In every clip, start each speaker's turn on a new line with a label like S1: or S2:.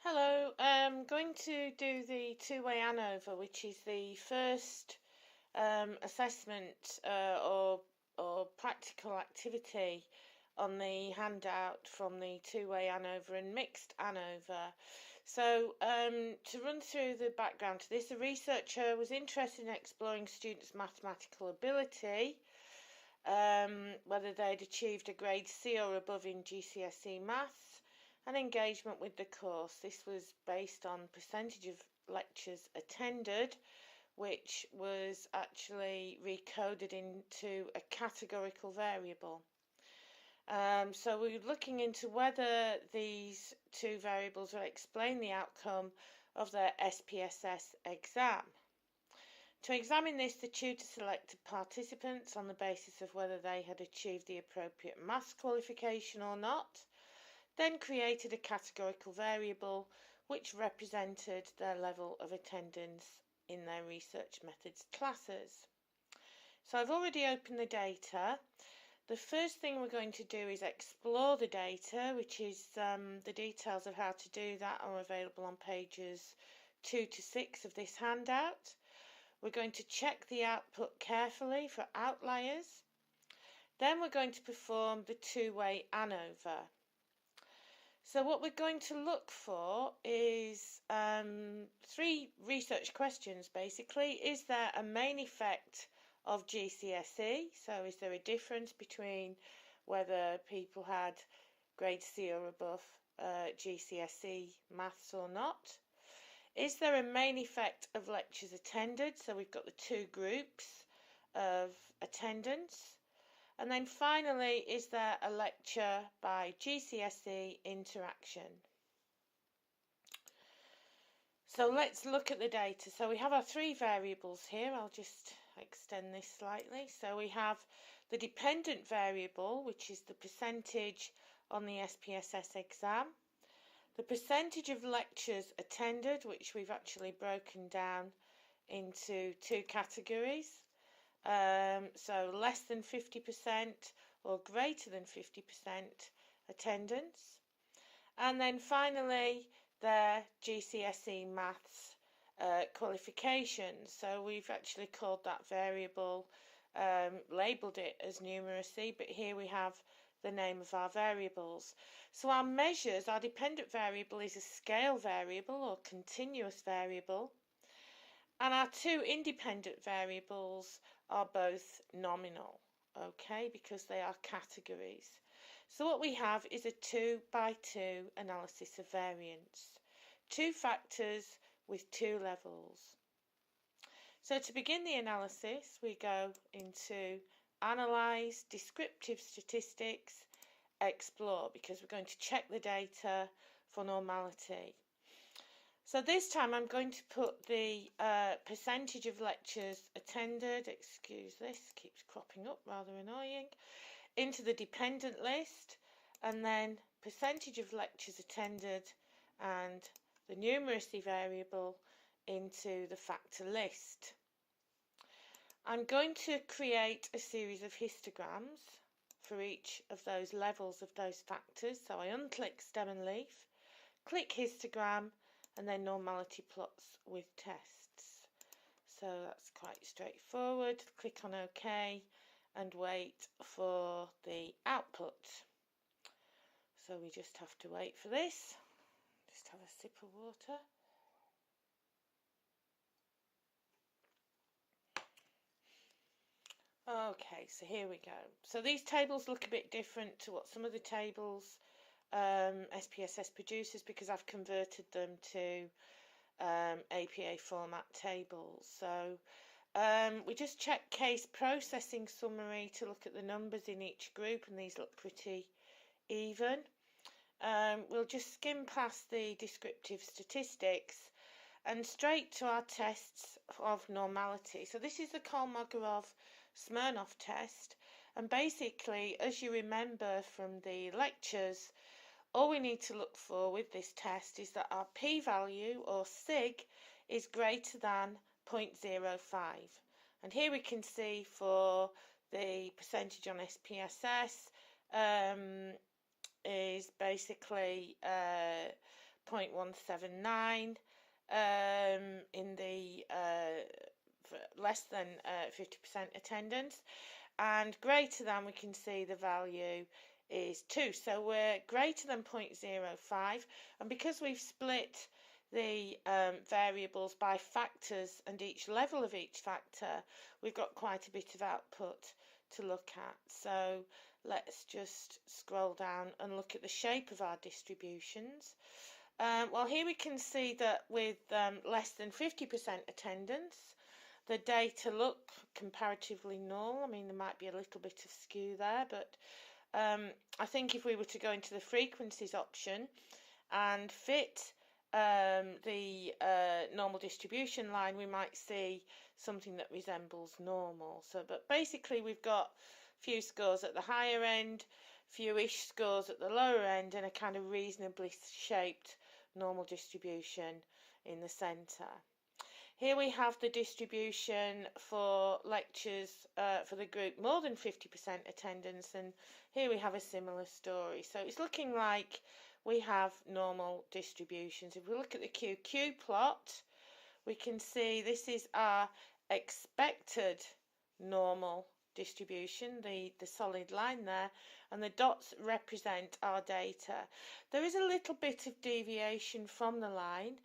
S1: Hello, I'm going to do the two-way Anova, which is the first assessment or practical activity on the handout from the two-way Anova and mixed Anova. So to run through the background to this, a researcher was interested in exploring students' mathematical ability, whether they'd achieved a grade C or above in GCSE maths, and engagement with the course. This was based on percentage of lectures attended, which was actually recoded into a categorical variable. So we're looking into whether these two variables will explain the outcome of their SPSS exam. To examine this, the tutor selected participants on the basis of whether they had achieved the appropriate maths qualification or not, then created a categorical variable which represented their level of attendance in their research methods classes. So I've already opened the data. The first thing we're going to do is explore the data, which is the details of how to do that are available on pages 2 to 6 of this handout. We're going to check the output carefully for outliers. Then we're going to perform the two-way Anova. So what we're going to look for is three research questions, basically. Is there a main effect of GCSE? So is there a difference between whether people had grade C or above GCSE maths or not? Is there a main effect of lectures attended? So we've got the two groups of attendance. And then finally, is there a lecture by GCSE interaction? So let's look at the data. So we have our three variables here. I'll just extend this slightly. So we have the dependent variable, which is the percentage on the SPSS exam. The percentage of lectures attended, which we've actually broken down into two categories. So less than 50% or greater than 50% attendance. And then finally, their GCSE maths qualifications. So we've actually called that variable, labelled it as numeracy, but here we have the name of our variables. So our measures, our dependent variable is a scale variable or continuous variable. And our two independent variables are both nominal, okay, because they are categories. So what we have is a 2 by 2 analysis of variance. Two factors with two levels. So to begin the analysis, we go into Analyse, Descriptive Statistics, Explore, because we're going to check the data for normality. So this time I'm going to put the percentage of lectures attended, excuse this, keeps cropping up, rather annoying, into the dependent list, and then percentage of lectures attended and the numeracy variable into the factor list. I'm going to create a series of histograms for each of those levels of those factors. So I unclick stem and leaf, click histogram, and then normality plots with tests. So that's quite straightforward. Click on OK and wait for the output. So we just have to wait for this. Just have a sip of water. Okay, so here we go. So these tables look a bit different to what some of the tables SPSS produces, because I've converted them to APA format tables. So we just check case processing summary to look at the numbers in each group, and these look pretty even. We'll just skim past the descriptive statistics and straight to our tests of normality. So this is the Kolmogorov-Smirnov test, and basically, as you remember from the lectures, all we need to look for with this test is that our p-value, or sig, is greater than 0.05. And here we can see for the percentage on SPSS is basically 0.179 in the less than 50% attendance, and greater than, we can see the value is 2. So we're greater than 0.05, and because we've split the variables by factors and each level of each factor, we've got quite a bit of output to look at. So let's just scroll down and look at the shape of our distributions. Well, here we can see that with less than 50% attendance, the data look comparatively normal. I mean, there might be a little bit of skew there, but I think if we were to go into the frequencies option and fit the normal distribution line, we might see something that resembles normal. So, but basically we've got few scores at the higher end, fewish scores at the lower end, and a kind of reasonably shaped normal distribution in the centre. Here we have the distribution for lectures for the group more than 50% attendance, and here we have a similar story. So it's looking like we have normal distributions. If we look at the QQ plot, we can see this is our expected normal distribution, the solid line there, and the dots represent our data. There is a little bit of deviation from the line,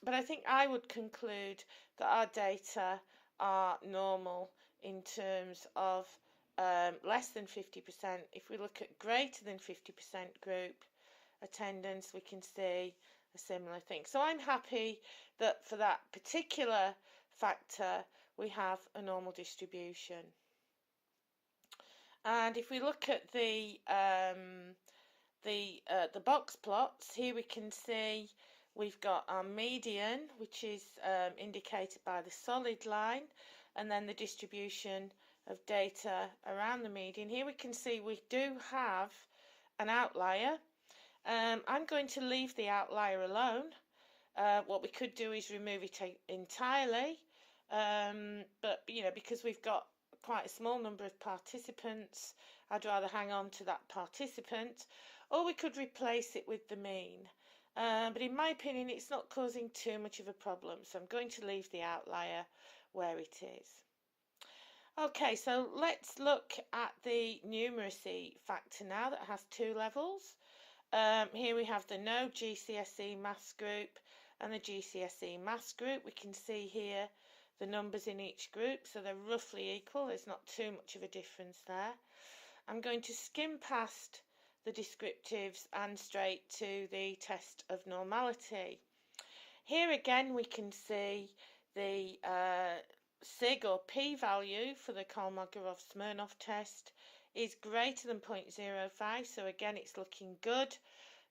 S1: but I think I would conclude that our data are normal in terms of less than 50%. If we look at greater than 50% group attendance, we can see a similar thing. So I'm happy that for that particular factor we have a normal distribution. And if we look at the box plots, here we can see we've got our median, which is indicated by the solid line, and then the distribution of data around the median. Here we can see we do have an outlier. I'm going to leave the outlier alone. What we could do is remove it entirely, but because we've got quite a small number of participants, I'd rather hang on to that participant, or we could replace it with the mean. But in my opinion, it's not causing too much of a problem, so I'm going to leave the outlier where it is. Okay, so let's look at the numeracy factor now that has two levels. Here we have the no GCSE maths group and the GCSE maths group. We can see here the numbers in each group, so they're roughly equal. There's not too much of a difference there. I'm going to skim past the descriptives and straight to the test of normality. Here again we can see the sig or p-value for the Kolmogorov-Smirnov test is greater than 0.05, so again it's looking good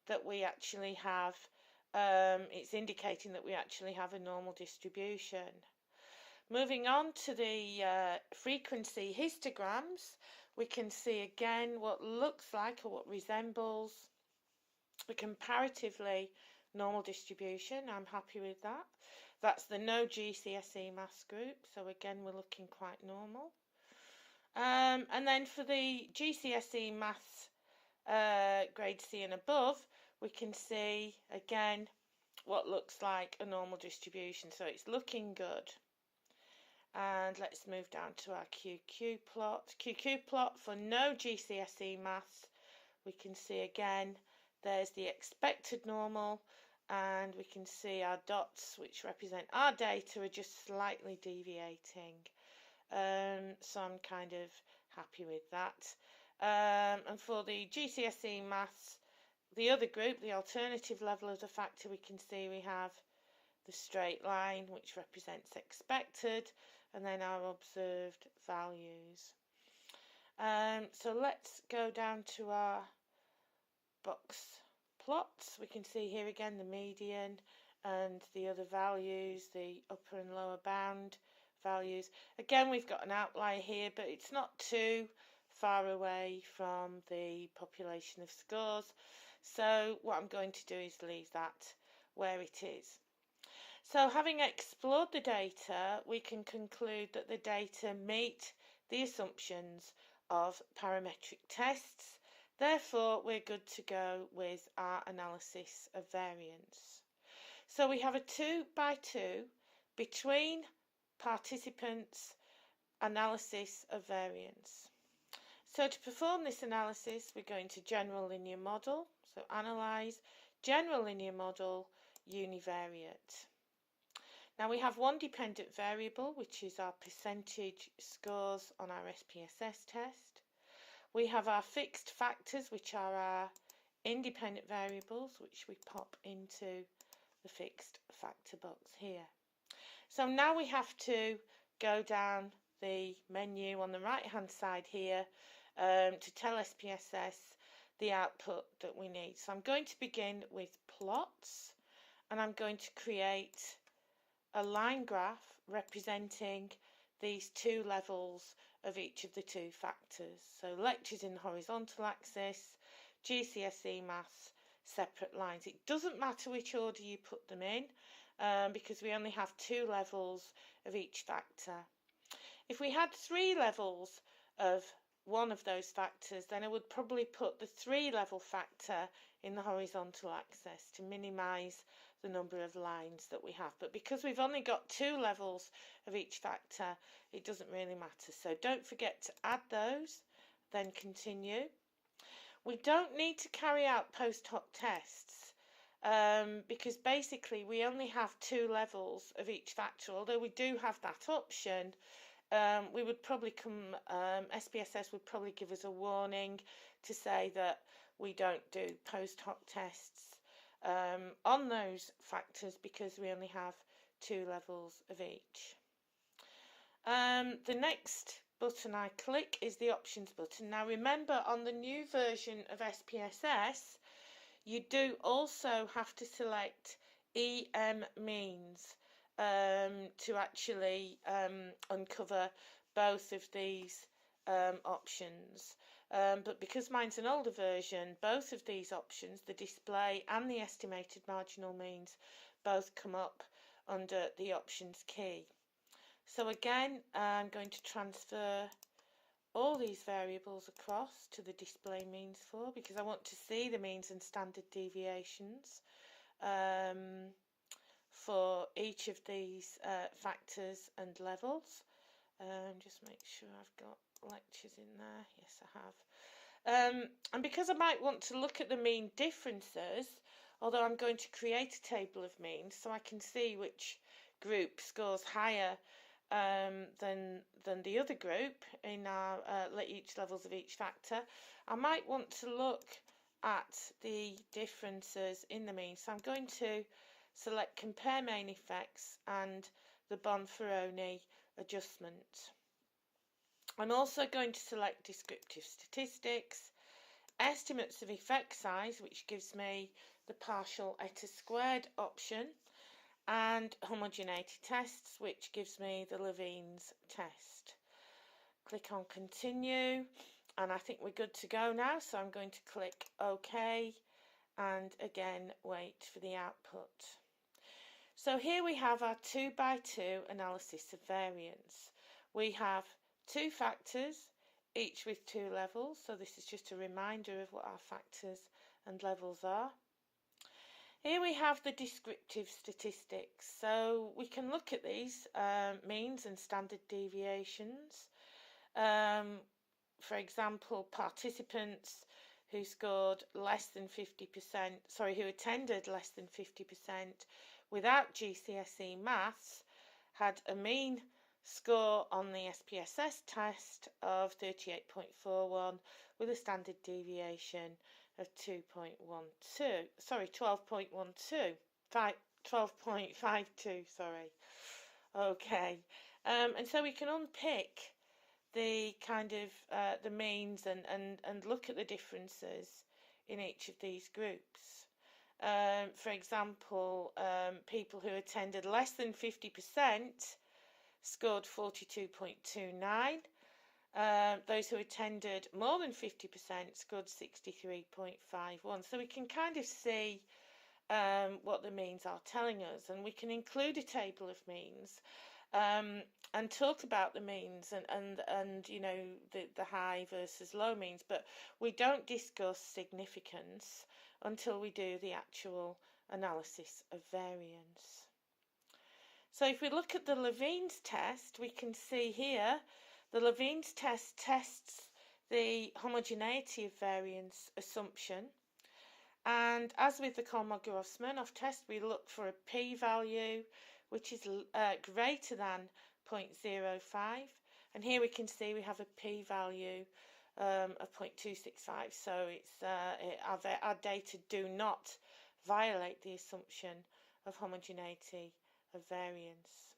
S1: that we actually have, it's indicating that we actually have a normal distribution. Moving on to the frequency histograms, we can see again what looks like or what resembles a comparatively normal distribution. I'm happy with that. That's the no GCSE maths group, so again we're looking quite normal. And then for the GCSE maths grade C and above, we can see again what looks like a normal distribution, so it's looking good. And let's move down to our QQ plot. QQ plot for no GCSE maths, we can see again there's the expected normal, and we can see our dots which represent our data are just slightly deviating. So I'm kind of happy with that. And for the GCSE maths, the other group, the alternative level of the factor, we can see we have the straight line which represents expected, and then our observed values. So let's go down to our box plots. We can see here again the median and the other values, the upper and lower bound values. Again, we've got an outlier here, but it's not too far away from the population of scores. So what I'm going to do is leave that where it is. So having explored the data, we can conclude that the data meet the assumptions of parametric tests. Therefore, we're good to go with our analysis of variance. So we have a 2 by 2 between participants analysis of variance. So to perform this analysis, we're going to general linear model. So analyse, general linear model, univariate. Now we have one dependent variable, which is our percentage scores on our SPSS test. We have our fixed factors, which are our independent variables, which we pop into the fixed factor box here. So now we have to go down the menu on the right hand side here to tell SPSS the output that we need. So I'm going to begin with plots, and I'm going to create a line graph representing these two levels of each of the two factors. So lectures in the horizontal axis, GCSE maths, separate lines. It doesn't matter which order you put them in because we only have two levels of each factor. If we had three levels of one of those factors, then I would probably put the 3-level factor in the horizontal axis to minimise the number of lines that we have. But because we've only got 2 levels of each factor, it doesn't really matter. So don't forget to add those, then continue. We don't need to carry out post hoc tests because basically we only have 2 levels of each factor, although we do have that option. We would probably SPSS would probably give us a warning to say that we don't do post hoc tests on those factors because we only have 2 levels of each. The next button I click is the options button. Now remember, on the new version of SPSS, you do also have to select EM means to actually uncover both of these options. But because mine's an older version, both of these options, the display and the estimated marginal means, both come up under the options key. So again, I'm going to transfer all these variables across to the display means for, because I want to see the means and standard deviations for each of these factors and levels. Just make sure I've got lectures in there. Yes, I have. And because I might want to look at the mean differences, although I'm going to create a table of means so I can see which group scores higher than the other group in our each levels of each factor, I might want to look at the differences in the mean. So I'm going to select compare main effects and the Bonferroni adjustment. I'm also going to select descriptive statistics, estimates of effect size, which gives me the partial eta squared option, and homogeneity tests, which gives me the Levene's test. Click on continue, and I think we're good to go now, so I'm going to click OK and again wait for the output. So here we have our 2 by 2 analysis of variance. We have 2 factors, each with 2 levels, so this is just a reminder of what our factors and levels are. Here we have the descriptive statistics, so we can look at these means and standard deviations. For example, participants who scored less than 50%, who attended less than 50% without GCSE maths had a mean score on the SPSS test of 38.41 with a standard deviation of 12.52, sorry. Okay, and so we can unpick the kind of the means and look at the differences in each of these groups. For example, people who attended less than 50% scored 42.29. Those who attended more than 50% scored 63.51. So we can kind of see what the means are telling us, and we can include a table of means and talk about the means and you know the high versus low means, but we don't discuss significance until we do the actual analysis of variance. So if we look at the Levene's test, we can see here the Levene's test tests the homogeneity of variance assumption. And as with the Kolmogorov-Smirnov test, we look for a p-value which is greater than 0.05. And here we can see we have a p-value of 0.265. So it's our data do not violate the assumption of homogeneity of variance.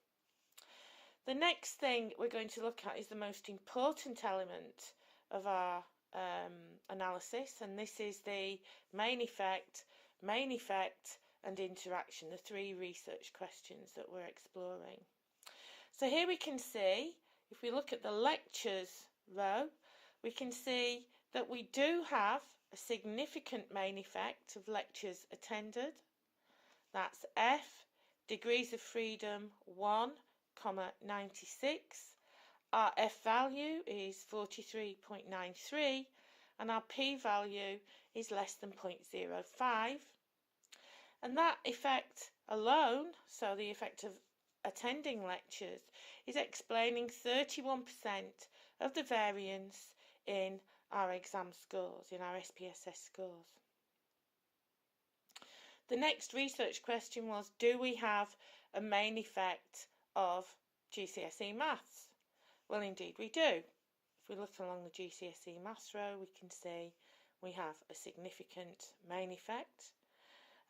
S1: The next thing we're going to look at is the most important element of our analysis, and this is the main effect, and interaction, the three research questions that we're exploring. So here we can see, if we look at the lectures row, we can see that we do have a significant main effect of lectures attended. That's F, degrees of freedom 1,96. Our F value is 43.93 and our P value is less than 0.05. And that effect alone, so the effect of attending lectures, is explaining 31% of the variance in our exam scores, in our SPSS scores. The next research question was, do we have a main effect of GCSE maths? Well, indeed we do. If we look along the GCSE maths row, we can see we have a significant main effect.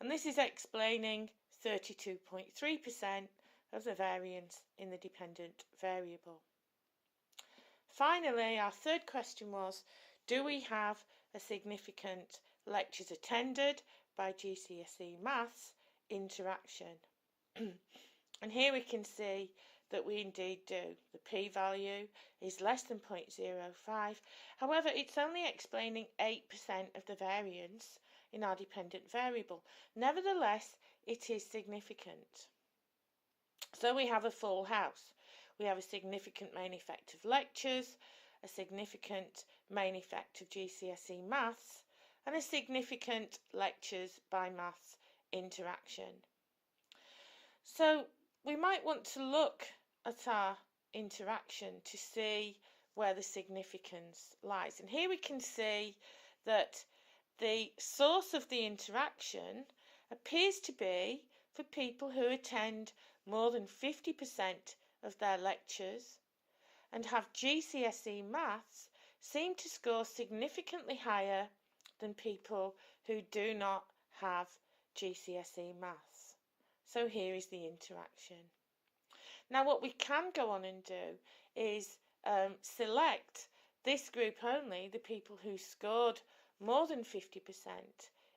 S1: And this is explaining 32.3% of the variance in the dependent variable. Finally, our third question was, do we have a significant lectures attended by GCSE maths interaction? And here we can see that we indeed do. The p-value is less than 0.05. However, it's only explaining 8% of the variance in our dependent variable. Nevertheless, it is significant. So we have a full house. We have a significant main effect of lectures, a significant main effect of GCSE maths, and a significant lectures by maths interaction. So we might want to look at our interaction to see where the significance lies. And here we can see that the source of the interaction appears to be for people who attend more than 50% of their lectures and have GCSE maths seem to score significantly higher than people who do not have GCSE maths. So here is the interaction. Now what we can go on and do is select this group only, the people who scored more than 50%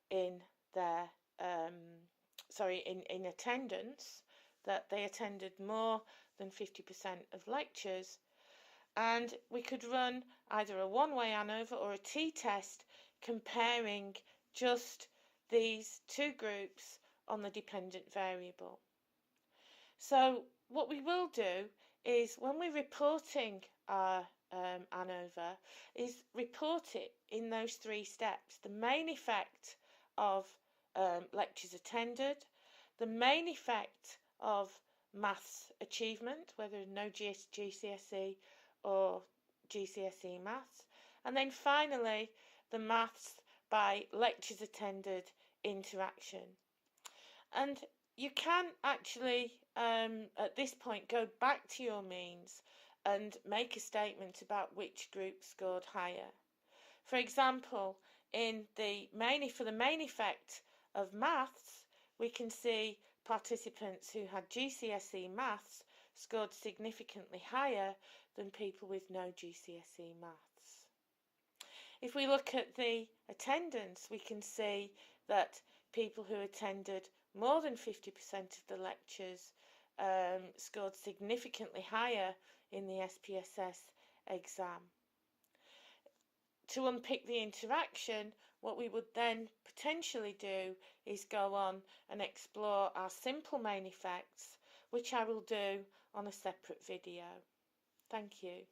S1: in their in attendance, that they attended more than 50% of lectures, and we could run either a one-way ANOVA or a t-test comparing just these two groups on the dependent variable. So what we will do is, when we're reporting our ANOVA, is report it in those three steps: the main effect of lectures attended, the main effect of maths achievement, whether no GCSE or GCSE maths, and then finally the maths by lectures attended interaction. And you can actually at this point go back to your means and make a statement about which group scored higher. For example, for the main effect of maths, we can see participants who had GCSE maths scored significantly higher than people with no GCSE maths. If we look at the attendance, we can see that people who attended more than 50% of the lectures scored significantly higher in the SPSS exam. To unpick the interaction, what we would then potentially do is go on and explore our simple main effects, which I will do on a separate video. Thank you.